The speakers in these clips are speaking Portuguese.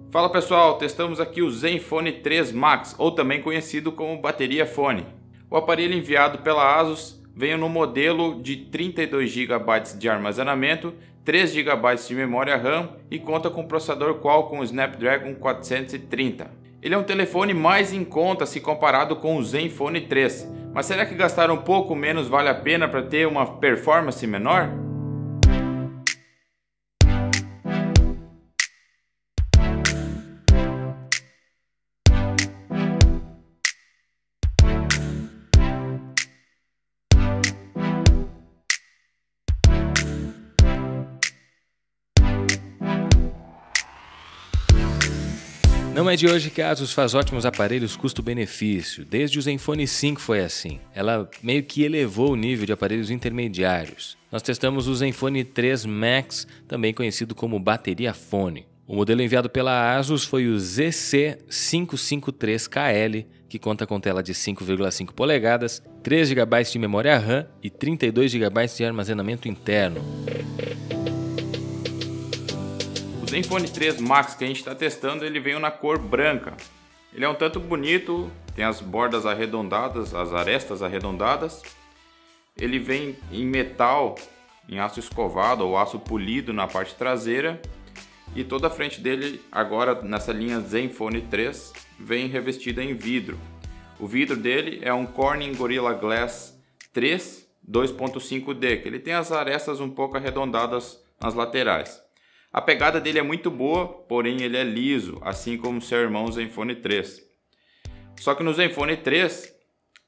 Fala pessoal, testamos aqui o Zenfone 3 Max, ou também conhecido como bateria fone. O aparelho enviado pela ASUS veio no modelo de 32 GB de armazenamento, 3 GB de memória RAM e conta com o processador Qualcomm Snapdragon 430. Ele é um telefone mais em conta se comparado com o Zenfone 3, mas será que gastar um pouco menos vale a pena para ter uma performance menor? Não é de hoje que a ASUS faz ótimos aparelhos custo-benefício. Desde o Zenfone 5 foi assim. Ela meio que elevou o nível de aparelhos intermediários. Nós testamos o Zenfone 3 Max, também conhecido como bateria fone. O modelo enviado pela ASUS foi o ZC553KL, que conta com tela de 5,5 polegadas, 3 GB de memória RAM e 32 GB de armazenamento interno. O Zenfone 3 Max que a gente está testando, ele veio na cor branca. Ele é um tanto bonito, tem as bordas arredondadas, as arestas arredondadas. Ele vem em metal, em aço escovado ou aço polido na parte traseira. E toda a frente dele, agora nessa linha Zenfone 3, vem revestida em vidro. O vidro dele é um Corning Gorilla Glass 3 2.5D, que ele tem as arestas um pouco arredondadas nas laterais. A pegada dele é muito boa, porém ele é liso, assim como seu irmão Zenfone 3. Só que no Zenfone 3,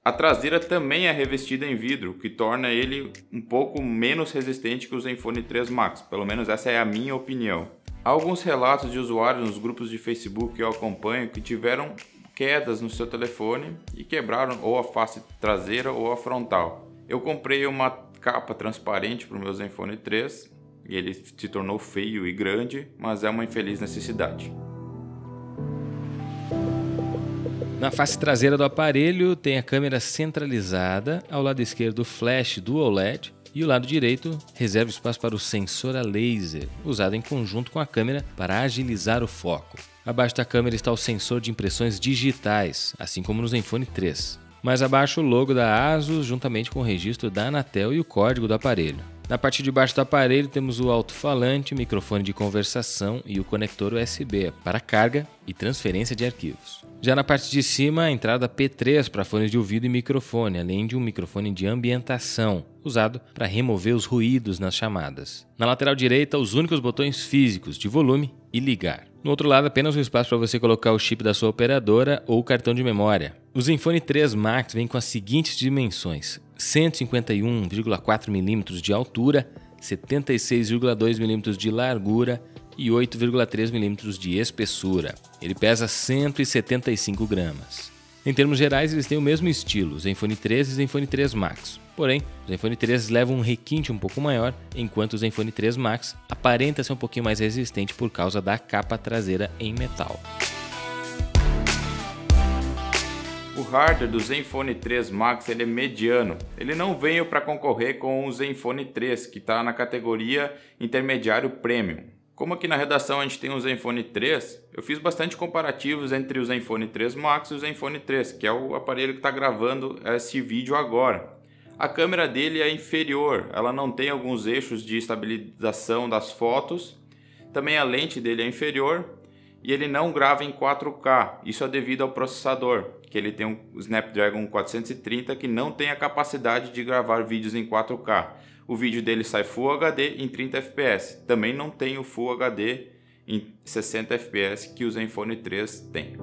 a traseira também é revestida em vidro, o que torna ele um pouco menos resistente que o Zenfone 3 Max, pelo menos essa é a minha opinião. Há alguns relatos de usuários nos grupos de Facebook que eu acompanho que tiveram quedas no seu telefone e quebraram ou a face traseira ou a frontal. Eu comprei uma capa transparente para o meu Zenfone 3, e ele se tornou feio e grande, mas é uma infeliz necessidade. Na face traseira do aparelho tem a câmera centralizada, ao lado esquerdo flash Dual LED e o lado direito reserva espaço para o sensor a laser, usado em conjunto com a câmera para agilizar o foco. Abaixo da câmera está o sensor de impressões digitais, assim como no Zenfone 3. Mais abaixo o logo da ASUS juntamente com o registro da Anatel e o código do aparelho. Na parte de baixo do aparelho temos o alto-falante, microfone de conversação e o conector USB para carga e transferência de arquivos. Já na parte de cima, a entrada P3 para fones de ouvido e microfone, além de um microfone de ambientação, usado para remover os ruídos nas chamadas. Na lateral direita, os únicos botões físicos de volume e ligar. No outro lado, apenas um espaço para você colocar o chip da sua operadora ou cartão de memória. O Zenfone 3 Max vem com as seguintes dimensões: 151,4 mm de altura, 76,2 mm de largura e 8,3 mm de espessura. Ele pesa 175 gramas. Em termos gerais, eles têm o mesmo estilo, Zenfone 3 e Zenfone 3 Max. Porém, o Zenfone 3 leva um requinte um pouco maior, enquanto o Zenfone 3 Max aparenta ser um pouquinho mais resistente por causa da capa traseira em metal. O hardware do Zenfone 3 Max ele é mediano. Ele não veio para concorrer com o Zenfone 3, que está na categoria intermediário premium. Como aqui na redação a gente tem o Zenfone 3, eu fiz bastante comparativos entre o Zenfone 3 Max e o Zenfone 3, que é o aparelho que está gravando esse vídeo agora. A câmera dele é inferior, ela não tem alguns eixos de estabilização das fotos. Também a lente dele é inferior e ele não grava em 4K. Isso é devido ao processador, que ele tem um Snapdragon 430 que não tem a capacidade de gravar vídeos em 4K. O vídeo dele sai Full HD em 30 fps. Também não tem o Full HD em 60 fps que o Zenfone 3 tem.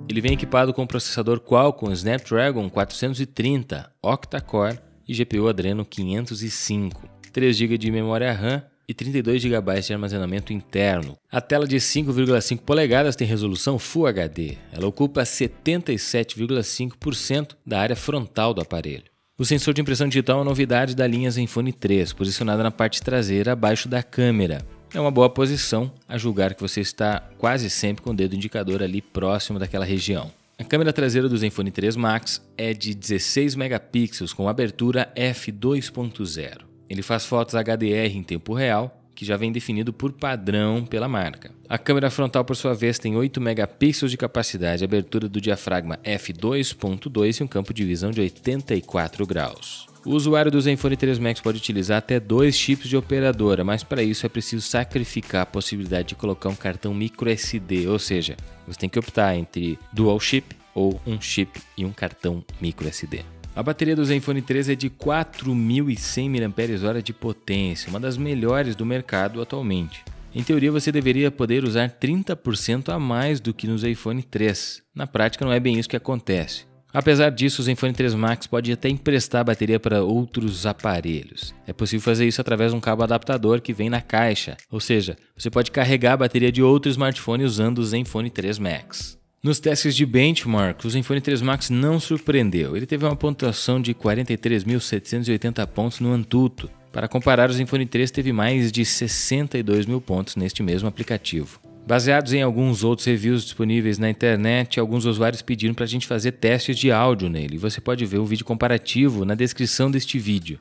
Ele vem equipado com o processador Qualcomm Snapdragon 430 octa-core e GPU Adreno 505, 3 GB de memória RAM e 32 GB de armazenamento interno. A tela de 5,5 polegadas tem resolução Full HD. Ela ocupa 77,5% da área frontal do aparelho. O sensor de impressão digital é uma novidade da linha Zenfone 3, posicionado na parte traseira abaixo da câmera. É uma boa posição, a julgar que você está quase sempre com o dedo indicador ali próximo daquela região. A câmera traseira do Zenfone 3 Max é de 16 megapixels com abertura f2.0. Ele faz fotos HDR em tempo real, que que já vem definido por padrão pela marca. A câmera frontal, por sua vez, tem 8 megapixels de capacidade, abertura do diafragma f2.2 e um campo de visão de 84 graus. O usuário do Zenfone 3 Max pode utilizar até 2 chips de operadora, mas para isso é preciso sacrificar a possibilidade de colocar um cartão microSD, ou seja, você tem que optar entre dual chip ou um chip e um cartão microSD. A bateria do Zenfone 3 é de 4.100 mAh de potência, uma das melhores do mercado atualmente. Em teoria, você deveria poder usar 30% a mais do que no Zenfone 3. Na prática, não é bem isso que acontece. Apesar disso, o Zenfone 3 Max pode até emprestar a bateria para outros aparelhos. É possível fazer isso através de um cabo adaptador que vem na caixa, ou seja, você pode carregar a bateria de outro smartphone usando o Zenfone 3 Max. Nos testes de benchmark, o Zenfone 3 Max não surpreendeu. Ele teve uma pontuação de 43.780 pontos no Antutu. Para comparar, o Zenfone 3 teve mais de 62 mil pontos neste mesmo aplicativo. Baseados em alguns outros reviews disponíveis na internet, alguns usuários pediram para a gente fazer testes de áudio nele. Você pode ver o vídeo comparativo na descrição deste vídeo.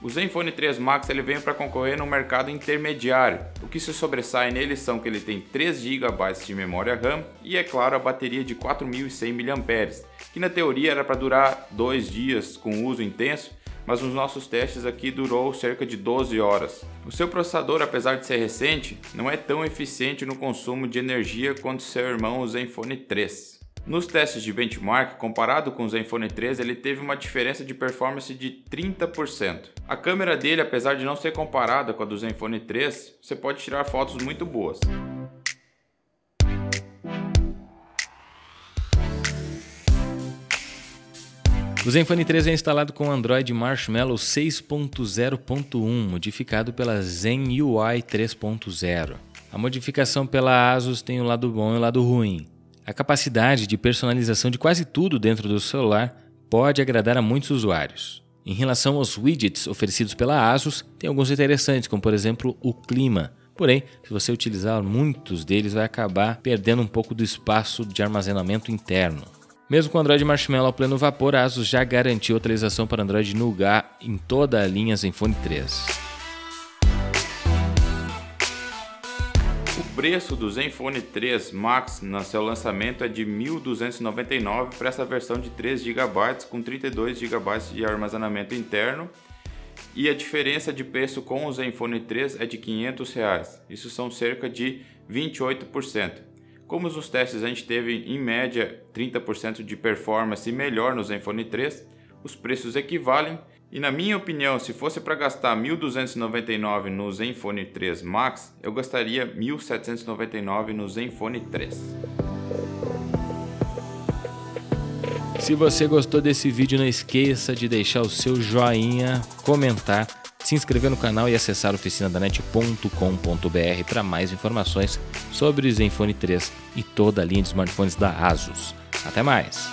O Zenfone 3 Max ele vem para concorrer no mercado intermediário. O que se sobressai nele são que ele tem 3 GB de memória RAM e, é claro, a bateria de 4.100 mAh, que na teoria era para durar 2 dias com uso intenso, mas nos nossos testes aqui durou cerca de 12 horas. O seu processador, apesar de ser recente, não é tão eficiente no consumo de energia quanto seu irmão o Zenfone 3. Nos testes de benchmark, comparado com o Zenfone 3, ele teve uma diferença de performance de 30%. A câmera dele, apesar de não ser comparada com a do Zenfone 3, você pode tirar fotos muito boas. O Zenfone 3 é instalado com o Android Marshmallow 6.0.1, modificado pela Zen UI 3.0. A modificação pela ASUS tem o lado bom e o lado ruim. A capacidade de personalização de quase tudo dentro do celular pode agradar a muitos usuários. Em relação aos widgets oferecidos pela ASUS, tem alguns interessantes, como por exemplo o clima. Porém, se você utilizar muitos deles, vai acabar perdendo um pouco do espaço de armazenamento interno. Mesmo com o Android Marshmallow a pleno vapor, a ASUS já garantiu atualização para Android Nougat em toda a linha Zenfone 3. O preço do Zenfone 3 Max no seu lançamento é de R$ 1.299 para essa versão de 3 GB com 32 GB de armazenamento interno, e a diferença de preço com o Zenfone 3 é de R$ 500. Isso são cerca de 28%. Como nos testes a gente teve em média 30% de performance melhor no Zenfone 3, os preços equivalem. E na minha opinião, se fosse para gastar R$ 1.299 no Zenfone 3 Max, eu gastaria R$ 1.799 no Zenfone 3. Se você gostou desse vídeo, não esqueça de deixar o seu joinha, comentar, se inscrever no canal e acessar oficinadanet.com.br para mais informações sobre o Zenfone 3 e toda a linha de smartphones da ASUS. Até mais!